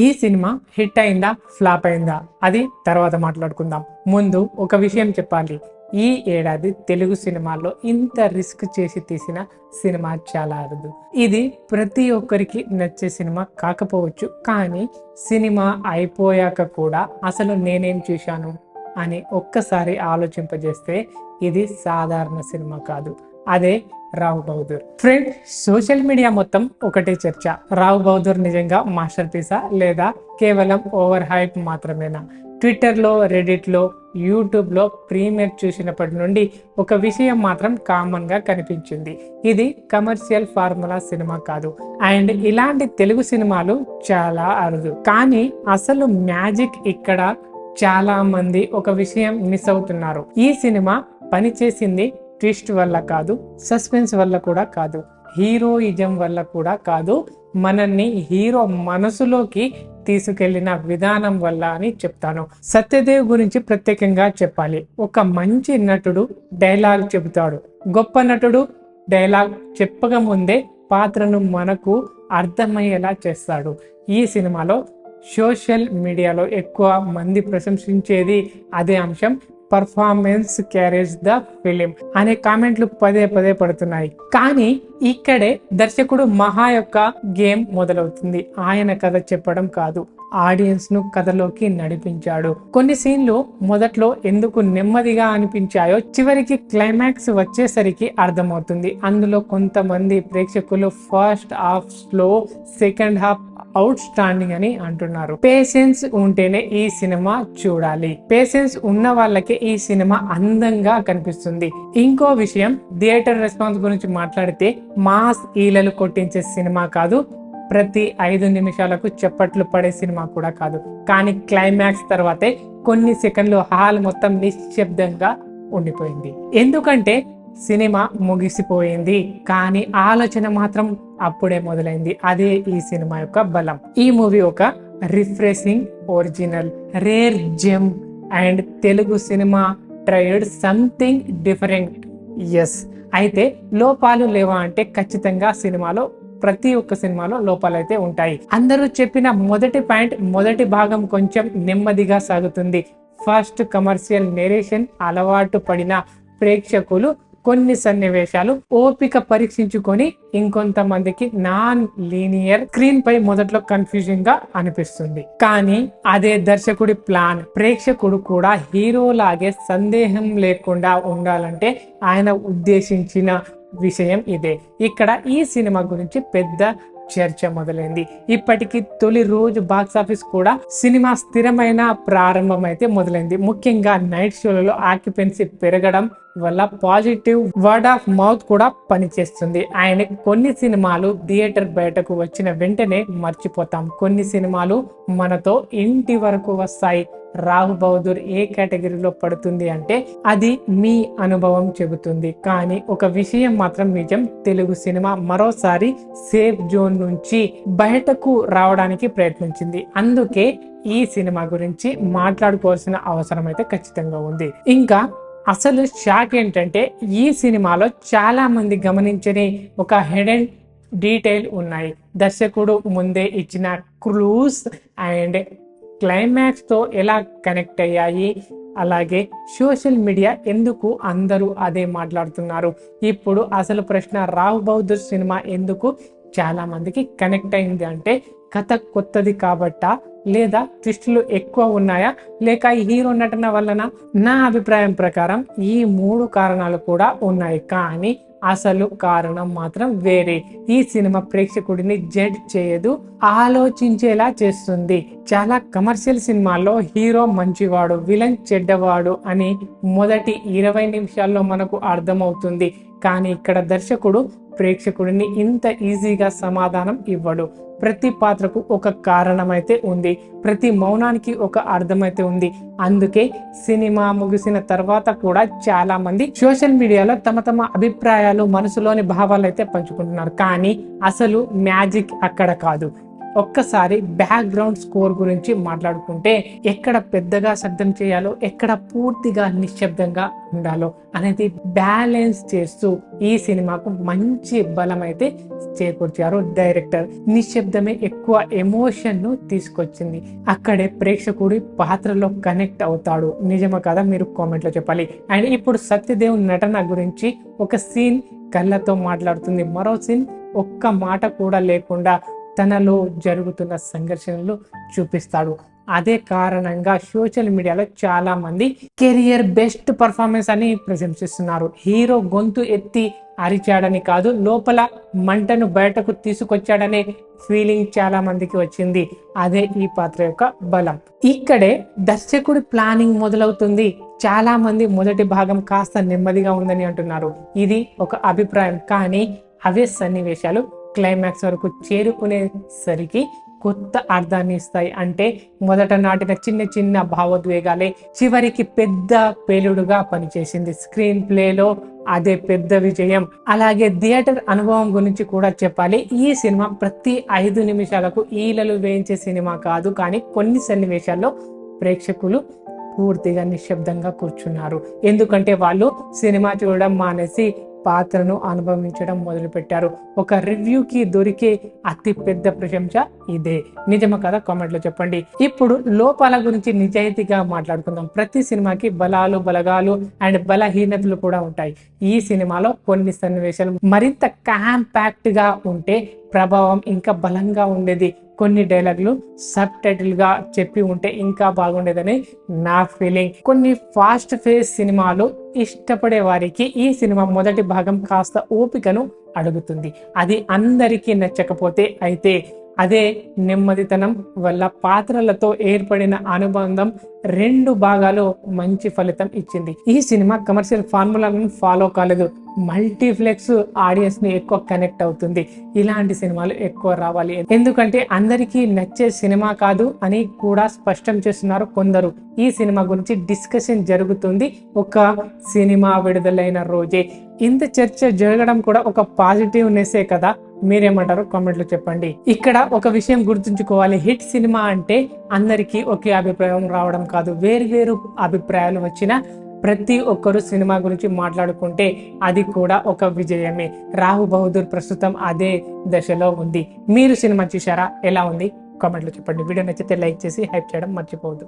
ఈ cinema hit అయిందా flop అయిందా అది తర్వాత మాట్లాడుకుందాం. ముందు ఒక విషయం చెప్పాలి. ఈ ఏడాది తెలుగు సినిమాల్లో ఇంత రిస్క్ చేసి తీసిన సినిమా చాలా అరుదు. ఇది ప్రతి ఒక్కరికి నచ్చే సినిమా కాకపోవచ్చు, కానీ సినిమా అయిపోయాక కూడా అసలు నేనేం చూశాను అని ఒక్కసారి ఆలోచింపజేస్తే ఇది సాధారణ సినిమా కాదు. అదే రావు బహదూర్. ఫ్రెండ్, సోషల్ మీడియా మొత్తం ఒకటే చర్చ. రావు బహదూర్ నిజంగా మాస్టర్ పీసా లేదా కేవలం ఓవర్ హైప్ మాత్రమేనా? ట్విట్టర్లో, రెడిట్లో, యూట్యూబ్లో ప్రీమియర్ చూసినప్పటి నుండి ఒక విషయం మాత్రం కామన్ గా కనిపించింది. ఇది కమర్షియల్ ఫార్ములా సినిమా కాదు. అండ్ ఇలాంటి తెలుగు సినిమాలు చాలా అరుదు. కానీ అసలు మ్యాజిక్ ఇక్కడ చాలా మంది ఒక విషయం మిస్ అవుతున్నారు. ఈ సినిమా పనిచేసింది ట్విస్ట్ వల్ల కాదు, సస్పెన్స్ వల్ల కూడా కాదు, హీరోయిజం వల్ల కూడా కాదు, మనల్ని హీరో మనసులోకి తీసుకెళ్లిన విధానం వల్ల అని చెప్తాను. సత్యదేవ్ గురించి ప్రత్యేకంగా చెప్పాలి. ఒక మంచి నటుడు డైలాగ్ చెబుతాడు. గొప్ప నటుడు డైలాగ్ చెప్పక ముందే పాత్రను మనకు అర్థమయ్యేలా చేస్తాడు. ఈ సినిమాలో సోషల్ మీడియాలో ఎక్కువ మంది ప్రశంసించేది అదే అంశం. పర్ఫార్మెన్స్ క్యారేజ్ ద ఫిలిం అనే కామెంట్లు పదే పదే పడుతున్నాయి. కానీ ఇక్కడే దర్శకుడు మహా యొక్క గేమ్ మొదలవుతుంది. ఆయన కథ చెప్పడం కాదు, ఆడియన్స్ ను కథలోకి నడిపించాడు. కొన్ని సీన్లు మొదట్లో ఎందుకు నెమ్మదిగా అనిపించాయో చివరికి క్లైమాక్స్ వచ్చేసరికి అర్థమవుతుంది. అందులో కొంతమంది ప్రేక్షకులు first half slow, second half out standing అని అంటున్నారు. పేషెన్స్ ఉంటేనే ఈ సినిమా చూడాలి. పేషెన్స్ ఉన్న వాళ్ళకి ఈ సినిమా అందంగా కనిపిస్తుంది. ఇంకో విషయం, థియేటర్ రెస్పాన్స్ గురించి మాట్లాడితే మాస్ ఈలలు కొట్టించే సినిమా కాదు, ప్రతి 5 నిమిషాలకు చప్పట్లు పడే సినిమా కూడా కాదు. కానీ క్లైమాక్స్ తర్వాతే కొన్ని సెకండ్లు హాల్ మొత్తం నిశ్శబ్దంగా ఉండిపోయింది. ఎందుకంటే సినిమా ముగిసిపోయింది, కానీ ఆలోచన మాత్రం అప్పుడే మొదలైంది. అదే ఈ సినిమా యొక్క బలం. ఈ మూవీ ఒక refreshing, original, rare gem and Telugu cinema tried something different. Yes, అయితే లోపాలు లేవా అంటే ఖచ్చితంగా సినిమాలో ప్రతి ఒక్క సినిమాలో లోపాలైతే ఉంటాయి. అందరూ చెప్పిన మొదటి పాయింట్, మొదటి భాగం కొంచెం నెమ్మదిగా సాగుతుంది. ఫస్ట్ కమర్షియల్ నేరేషన్ అలవాటు పడిన ప్రేక్షకులు కొన్ని సన్నివేశాలు ఓపిక పరీక్షించుకొని ఇంకొంతమందికి నాన్ లీనియర్ స్క్రీన్ పై మొదట్లో కన్ఫ్యూజింగ్ గా అనిపిస్తుంది. కానీ అదే దర్శకుడి ప్లాన్. ప్రేక్షకుడు కూడా హీరోలాగే సందేహం లేకుండా ఉండాలంటే ఆయన ఉద్దేశించిన విషయం ఇదే. ఇక్కడ ఈ సినిమా గురించి పెద్ద చర్చ మొదలైంది. ఇప్పటికి తొలి రోజు బాక్సాఫీస్ కూడా సినిమా స్థిరమైన ప్రారంభం అయితే మొదలైంది. ముఖ్యంగా నైట్ షోలలో ఆక్యుపెన్సీ పెరగడం వల్ల పాజిటివ్ వర్డ్ ఆఫ్ మౌత్ కూడా పనిచేస్తుంది. ఆయన కొన్ని సినిమాలు థియేటర్ బయటకు వచ్చిన వెంటనే మర్చిపోతాం, కొన్ని సినిమాలు మనతో ఇంటి వరకు వస్తాయి. రావు బహదూర్ ఏ కేటగిరీలో పడుతుంది అంటే అది మీ అనుభవం చెబుతుంది. కానీ ఒక విషయం మాత్రం నిజం, తెలుగు సినిమా మరోసారి సేఫ్ జోన్ నుంచి బయటకు రావడానికి ప్రయత్నించింది. అందుకే ఈ సినిమా గురించి మాట్లాడుకోవాల్సిన అవసరం అయితే ఖచ్చితంగా ఉంది. ఇంకా అసలు షాక్ ఏంటంటే ఈ సినిమాలో చాలా మంది గమనించని ఒక హిడెన్ డీటెయిల్ ఉన్నాయి. దర్శకుడు ముందే ఇచ్చిన క్లూస్ అండ్ క్లైమాక్స్ తో ఎలా కనెక్ట్ అయ్యాయి, అలాగే సోషల్ మీడియా ఎందుకు అందరూ అదే మాట్లాడుతున్నారు. ఇప్పుడు అసలు ప్రశ్న, రావు బహదూర్ సినిమా ఎందుకు చాలా మందికి కనెక్ట్ అయింది అంటే కథ కొత్తది కాబట్టా, లేదా ట్విస్టులు ఎక్కువ ఉన్నాయా, లేక హీరో నటన వలన? నా అభిప్రాయం ప్రకారం ఈ 3 కారణాలు కూడా ఉన్నాయి, కానీ అసలు కారణం మాత్రం వేరే. ఈ సినిమా ప్రేక్షకుడిని జడ్జ్ చేయదు, ఆలోచించేలా చేస్తుంది. చాలా కమర్షియల్ సినిమాల్లో హీరో మంచివాడు, విలన్ చెడ్డవాడు అని మొదటి 20 నిమిషాల్లో మనకు అర్థమవుతుంది. కానీ ఇక్కడ దర్శకుడు ప్రేక్షకుడిని ఇంత ఈజీగా సమాధానం ఇవ్వడు. ప్రతి పాత్రకు ఒక కారణం అయితే ఉంది, ప్రతి మౌనానికి ఒక అర్థమైతే ఉంది. అందుకే సినిమా ముగిసిన తర్వాత కూడా చాలా మంది సోషల్ మీడియాలో తమ తమ అభిప్రాయాలు, మనసులోని భావాలు అయితే పంచుకుంటున్నారు. కానీ అసలు మ్యాజిక్ అక్కడ కాదు. ఒక్కసారి బ్యాక్గ్రౌండ్ స్కోర్ గురించి మాట్లాడుకుంటే ఎక్కడ పెద్దగా శబ్దం చేయాలో, ఎక్కడ పూర్తిగా నిశ్శబ్దంగా ఉండాలో అనేది బ్యాలెన్స్ చేస్తూ ఈ సినిమాకు మంచి బలం అయితే చేకూర్చారు డైరెక్టర్. నిశ్శబ్దమే ఎక్కువ ఎమోషన్ ను తీసుకొచ్చింది. అక్కడే ప్రేక్షకుడి పాత్రలో కనెక్ట్ అవుతాడు. నిజమా కదా? మీరు కామెంట్ లో చెప్పాలి. అండ్ ఇప్పుడు సత్యదేవ్ నటన గురించి ఒక సీన్ కళ్ళతో మాట్లాడుతుంది, మరో సీన్ ఒక్క మాట కూడా లేకుండా తనలో జరుగుతున్న సంఘర్షణలు చూపిస్తాడు. అదే కారణంగా సోషల్ మీడియాలో చాలా మంది కెరియర్ బెస్ట్ పర్ఫార్మెన్స్ అని ప్రశంసిస్తున్నారు. హీరో గొంతు ఎత్తి అరిచాడని కాదు, లోపల మంటను బయటకు తీసుకొచ్చాడనే ఫీలింగ్ చాలా మందికి వచ్చింది. అదే ఈ పాత్ర యొక్క బలం. ఇక్కడే దర్శకుడి ప్లానింగ్ మొదలవుతుంది. చాలా మంది మొదటి భాగం కాస్త నెమ్మదిగా ఉందని అంటున్నారు. ఇది ఒక అభిప్రాయం, కానీ అవే సన్నివేశాలు క్లైమాక్స్ వరకు చేరుకునేసరికి కొత్త అర్థాన్ని ఇస్తాయి. అంటే మొదట నాటిన చిన్న చిన్న భావోద్వేగాలే చివరికి పెద్ద పేలుడుగా పనిచేసింది. స్క్రీన్ ప్లేలో అదే పెద్ద విజయం. అలాగే థియేటర్ అనుభవం గురించి కూడా చెప్పాలి. ఈ సినిమా ప్రతి 5 నిమిషాలకు ఈలలు వేయించే సినిమా కాదు, కానీ కొన్ని సన్నివేశాల్లో ప్రేక్షకులు పూర్తిగా నిశ్శబ్దంగా కూర్చున్నారు. ఎందుకంటే వాళ్ళు సినిమా చూడడం మానేసి పాత్రను అనుభవించడం మొదలుపెట్టారు. ఒక రివ్యూకి దొరికే అతి పెద్ద ప్రశంస ఇదే. నిజమా కదా? కామెంట్ లో చెప్పండి. ఇప్పుడు లోపాల గురించి నిజాయితీగా మాట్లాడుకుందాం. ప్రతి సినిమాకి బలాలు, బలగాలు అండ్ బలహీనతలు కూడా ఉంటాయి. ఈ సినిమాలో కొన్ని సన్నివేశాలు మరింత కాంపాక్ట్ గా ఉంటే ప్రభావం ఇంకా బలంగా ఉండేది. కొన్ని డైలాగులు సబ్ టైటిల్ గా చెప్పి ఉంటే ఇంకా బాగుండేదని నా ఫీలింగ్. కొన్ని ఫాస్ట్ ఫేస్ సినిమాలు ఇష్టపడే వారికి ఈ సినిమా మొదటి భాగం కాస్త ఓపికను అడుగుతుంది. అది అందరికీ నచ్చకపోతే అయితే అదే నెమ్మదితనం వల్ల పాత్రలతో ఏర్పడిన అనుబంధం 2 భాగాలు మంచి ఫలితం ఇచ్చింది. ఈ సినిమా కమర్షియల్ ఫార్ములాలను ఫాలో కాలేదు. మల్టీప్లెక్స్ ఆడియన్స్ ని ఎక్కువ కనెక్ట్ అవుతుంది. ఇలాంటి సినిమాలు ఎక్కువ రావాలి, ఎందుకంటే అందరికీ నచ్చే సినిమా కాదు అని కూడా స్పష్టం చేస్తున్నారు కొందరు. ఈ సినిమా గురించి డిస్కషన్ జరుగుతుంది ఒక సినిమా విడుదలైన రోజే. ఇంత చర్చ జరగడం కూడా ఒక పాజిటివ్ నెస్సే కదా? మీరేమంటారో కామెంట్ లో చెప్పండి. ఇక్కడ ఒక విషయం గుర్తుంచుకోవాలి, హిట్ సినిమా అంటే అందరికీ ఒకే అభిప్రాయం రావడం కాదు. వేరు అభిప్రాయాలు వచ్చిన ప్రతి ఒక్కరు సినిమా గురించి మాట్లాడుకుంటే అది కూడా ఒక విజయమే. రాహు బహదూర్ ప్రస్తుతం అదే దశలో ఉంది. మీరు సినిమా చూసారా? ఎలా ఉంది? కామెంట్ లో చెప్పండి. వీడియో నచ్చితే లైక్ చేసి హైప్ చేయడం మర్చిపోవద్దు.